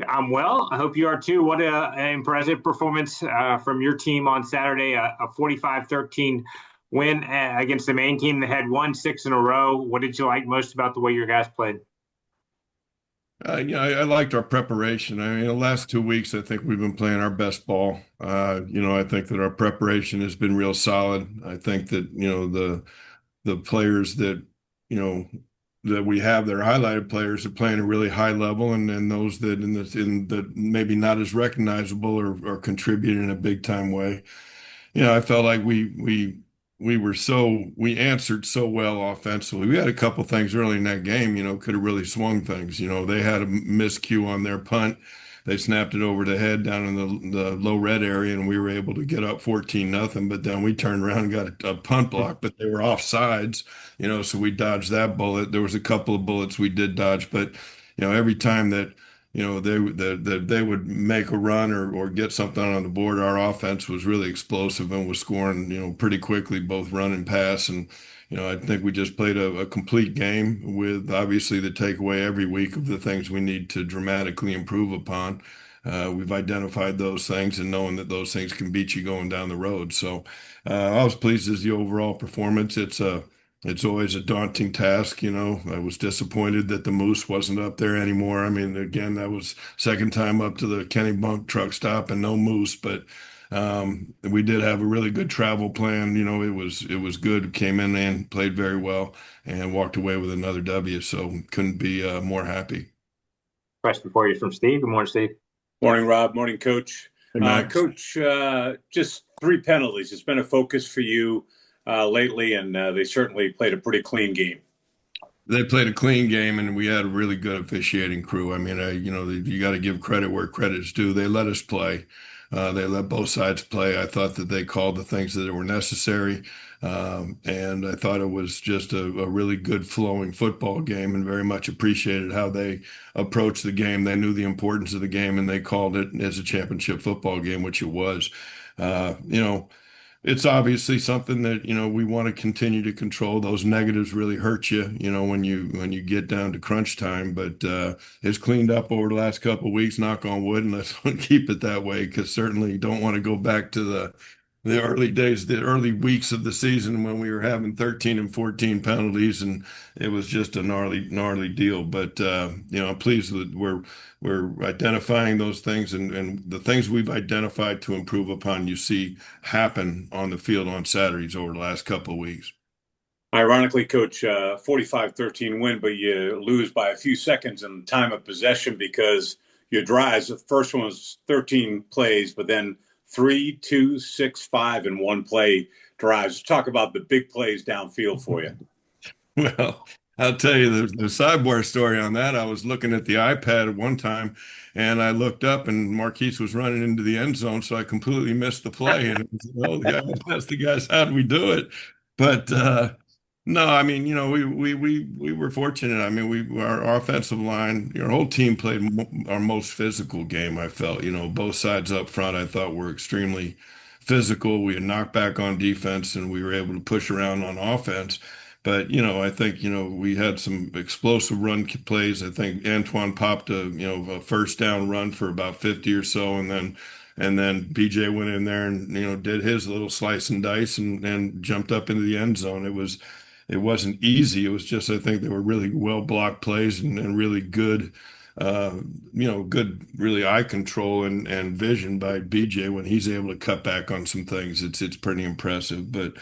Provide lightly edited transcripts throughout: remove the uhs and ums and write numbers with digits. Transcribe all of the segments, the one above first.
I'm well. I hope you are too. What an impressive performance from your team on Saturday, a 45-13 win against the main team that had won six in a row. What did you like most about the way your guys played? I liked our preparation. I mean, the last 2 weeks, I think we've been playing our best ball. I think that our preparation has been real solid. I think that, the players that, you know, that we have, they're highlighted players are playing a really high level, and those that in that maybe not as recognizable or contributing in a big time way. I felt like we answered so well offensively. We had a couple things early in that game, could have really swung things. They had a miscue on their punt. They snapped it over the head down in the low red area, and we were able to get up 14 nothing. But then we turned around and got a punt block, but they were offsides, so we dodged that bullet. There was a couple of bullets we did dodge, but every time that they would make a run or get something on the board. Our offense was really explosive and was scoring, pretty quickly, both run and pass. And, I think we just played a complete game with obviously the takeaway every week of the things we need to dramatically improve upon. We've identified those things and knowing that those things can beat you going down the road. So I was pleased as the overall performance. It's always a daunting task. I was disappointed that the Moose wasn't up there anymore. I mean, again, that was second time up to the Kenny Bunk truck stop and no Moose, but we did have a really good travel plan. It was good. Came in and played very well and walked away with another W. So couldn't be more happy. Question for you from Steve. Good morning, Steve. Morning, Rob. Morning, Coach. Hey, Max. Coach, just three penalties. It's been a focus for you lately, and they certainly played a pretty clean game. They played a clean game, and we had a really good officiating crew. I mean, you got to give credit where credit's due. They let us play. They let both sides play. I thought that they called the things that were necessary, and I thought it was just a really good flowing football game, and very much appreciated how they approached the game. They knew the importance of the game, and they called it as a championship football game, which it was. Uh, you know it's obviously something that, we want to continue to control. Those negatives really hurt you, when you get down to crunch time. But it's cleaned up over the last couple of weeks, knock on wood, and let's keep it that way because certainly don't want to go back to the early days, the early weeks of the season when we were having 13 and 14 penalties, and it was just a gnarly deal. But I'm pleased that we're identifying those things, and the things we've identified to improve upon, you see happen on the field on Saturdays over the last couple of weeks. Ironically, Coach, 45-13 win, but you lose by a few seconds in time of possession because your drives, the first one was 13 plays, but then 3, 2, 6, 5 in one play drives. Talk about the big plays downfield for you. Well, I'll tell you the sidebar story on that. I was looking at the iPad at one time, and I looked up, and Marquise was running into the end zone, so I completely missed the play. And it was, oh, the guy asked the guys, "How did we do it?" But no, I mean, we were fortunate. I mean, our offensive line, our whole team played our most physical game. I felt, both sides up front, I thought were extremely physical. We had knocked back on defense, and we were able to push around on offense. But, I think, we had some explosive run plays. I think Antoine popped a first down run for about 50 or so. And then BJ went in there and, did his little slice and dice and jumped up into the end zone. It wasn't easy. It was just, I think they were really well blocked plays and really good, good, really eye control and vision by BJ when he's able to cut back on some things. It's pretty impressive. But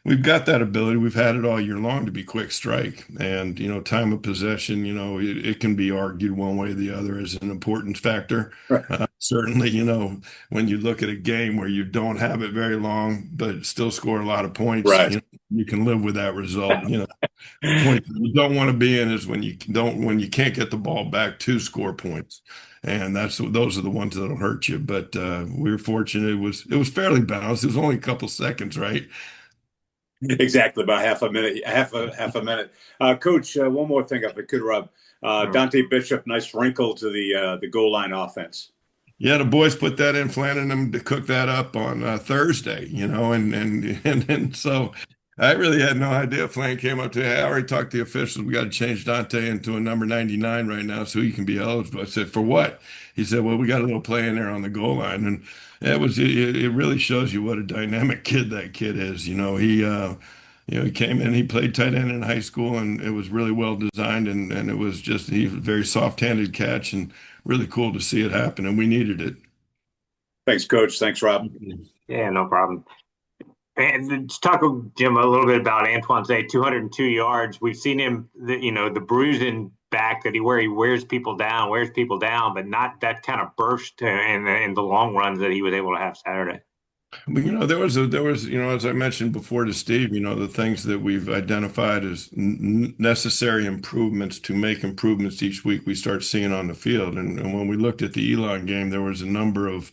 we've got that ability. We've had it all year long to be quick strike. And, time of possession, it can be argued one way or the other as an important factor. Right. Certainly, when you look at a game where you don't have it very long, but still score a lot of points, Right. you can live with that result. The point you don't want to be in is when you can't get the ball back to score points. And those are the ones that'll hurt you. But we were fortunate. It was fairly balanced. It was only a couple seconds, right? Exactly, about half a minute, half a minute. Coach, one more thing, if I could, Rob. Oh, Dante Bishop, nice wrinkle to the goal line offense. Yeah, the boys put that in, planning them to cook that up on Thursday, and so I really had no idea. Fleming came up to me. I already talked to the officials. We got to change Dante into a number 99 right now so he can be eligible. I said, for what? He said, well, we got a little play in there on the goal line. And it really shows you what a dynamic kid that kid is. He came in, he played tight end in high school, and it was really well designed. And it was just, he was a very soft-handed catch and really cool to see it happen. And we needed it. Thanks, Coach. Thanks, Rob. Yeah, no problem. And let's talk, Jim, a little bit about Antoine Zay, 202 yards. We've seen him, the bruising back that where he wears people down, but not that kind of burst in the long runs that he was able to have Saturday. But as I mentioned before to Steve, the things that we've identified as necessary improvements to make improvements each week we start seeing on the field. And when we looked at the Elon game, there were a number of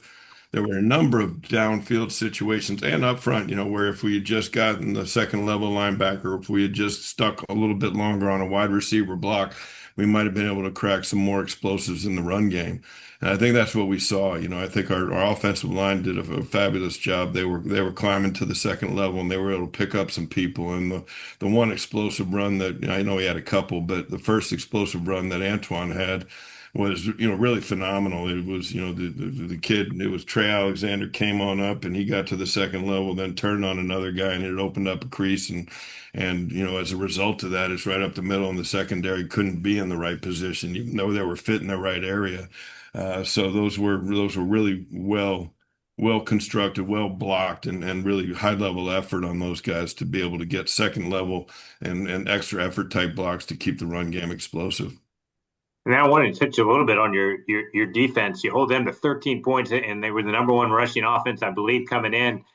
downfield situations and up front, where if we had just gotten the second level linebacker, if we had just stuck a little bit longer on a wide receiver block, we might have been able to crack some more explosives in the run game. And I think that's what we saw. I think our offensive line did a fabulous job. They were climbing to the second level and they were able to pick up some people. And the one explosive run that I know he had a couple, but the first explosive run that Antoine had was really phenomenal. It was the kid. It was Trey Alexander came on up and he got to the second level, then turned on another guy and it opened up a crease and as a result of that, it's right up the middle and the secondary couldn't be in the right position, even though they were fit in the right area. So those were really well constructed, well blocked, and really high level effort on those guys to be able to get second level and extra effort type blocks to keep the run game explosive. And I wanted to touch a little bit on your defense. You hold them to 13 points, and they were the number one rushing offense, I believe, coming in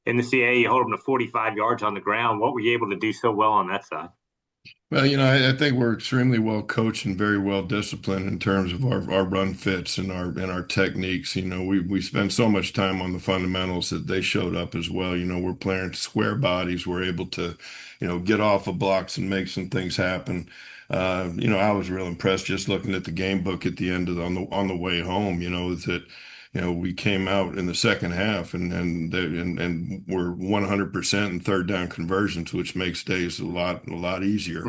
the CAA. You hold them to 45 yards on the ground. What were you able to do so well on that side? Well, I think we're extremely well coached and very well disciplined in terms of our run fits and our techniques. We spend so much time on the fundamentals that they showed up as well. We're playing square bodies. We're able to, get off of blocks and make some things happen. I was real impressed just looking at the game book at the end of on the way home. That we came out in the second half and we're 100% in third down conversions, which makes days a lot easier.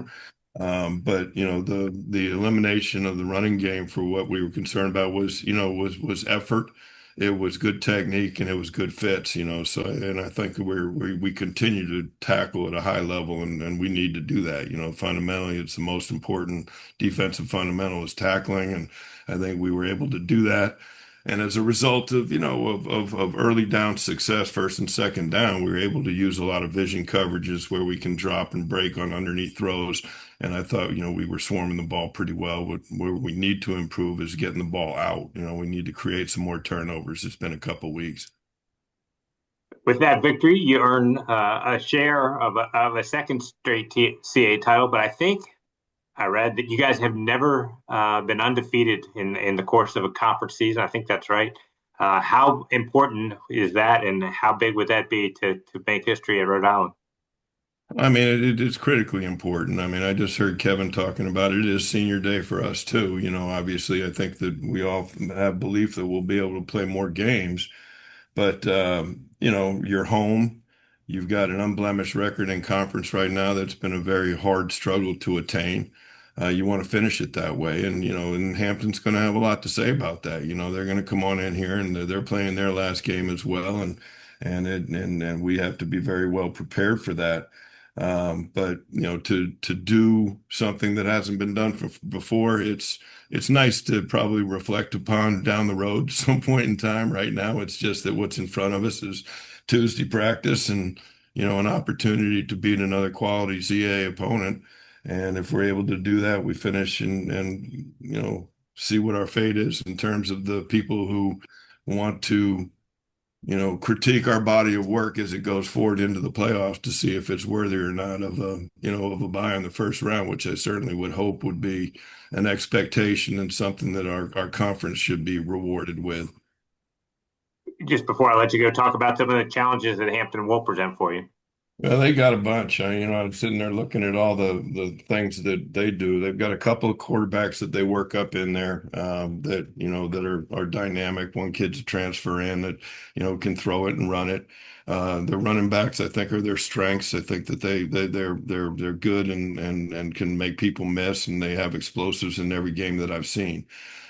But the elimination of the running game for what we were concerned about was effort. It was good technique and it was good fits. So and I think we continue to tackle at a high level and we need to do that. Fundamentally, it's the most important defensive fundamental is tackling, and I think we were able to do that. And as a result of, of early down success, first and second down, we were able to use a lot of vision coverages where we can drop and break on underneath throws. And I thought, we were swarming the ball pretty well. Where we need to improve is getting the ball out. We need to create some more turnovers. It's been a couple weeks. With that victory, you earn a share of a second straight CAA title, but I think I read that you guys have never been undefeated in the course of a conference season. I think that's right. How important is that, and how big would that be to make history at Rhode Island? I mean, it's critically important. I mean, I just heard Kevin talking about it. It is senior day for us too. Obviously, I think that we all have belief that we'll be able to play more games. But you're home. You've got an unblemished record in conference right now that's been a very hard struggle to attain. You want to finish it that way, and Hampton's going to have a lot to say about that. They're going to come on in here and they're playing their last game as well, and we have to be very well prepared for that. But to do something that hasn't been done before, it's nice to probably reflect upon down the road at some point in time. Right now, it's just that what's in front of us is Tuesday practice and an opportunity to beat another quality CAA opponent. And if we're able to do that, we finish and see what our fate is in terms of the people who want to critique our body of work as it goes forward into the playoffs to see if it's worthy or not of a bye in the first round, which I certainly would hope would be an expectation and something that our conference should be rewarded with. Just before I let you go, talk about some of the challenges that Hampton will present for you. Well, they got a bunch. I'm sitting there looking at all the things that they do. They've got a couple of quarterbacks that they work up in there that that are dynamic. One kid's a transfer in that can throw it and run it. Their running backs, I think, are their strengths. I think that they're good and can make people miss, and they have explosives in every game that I've seen.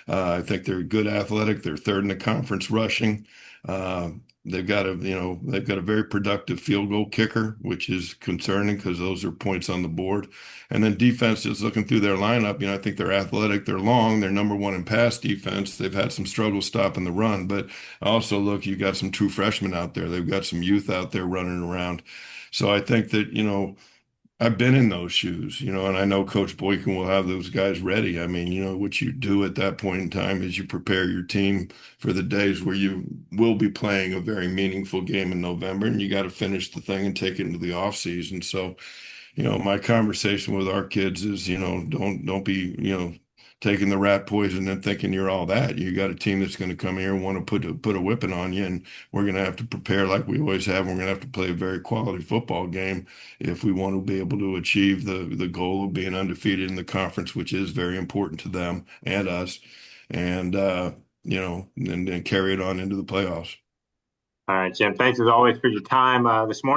I think they're good athletic. They're third in the conference rushing. Uh, they've got a very productive field goal kicker, which is concerning because those are points on the board. And then defense is looking through their lineup. I think they're athletic, they're long, they're number one in pass defense. They've had some struggle stopping the run, but also look, you got some true freshmen out there. They've got some youth out there running around. So I think that, I've been in those shoes, and I know Coach Boykin will have those guys ready. I mean, what you do at that point in time is you prepare your team for the days where you will be playing a very meaningful game in November, and you got to finish the thing and take it into the off season. So, my conversation with our kids is, don't be, taking the rat poison and thinking you're all that. You got a team that's going to come here and want to put a whipping on you, and we're going to have to prepare like we always have. We're going to have to play a very quality football game if we want to be able to achieve the goal of being undefeated in the conference, which is very important to them and us, and and then carry it on into the playoffs. All right, Jim. Thanks as always for your time this morning.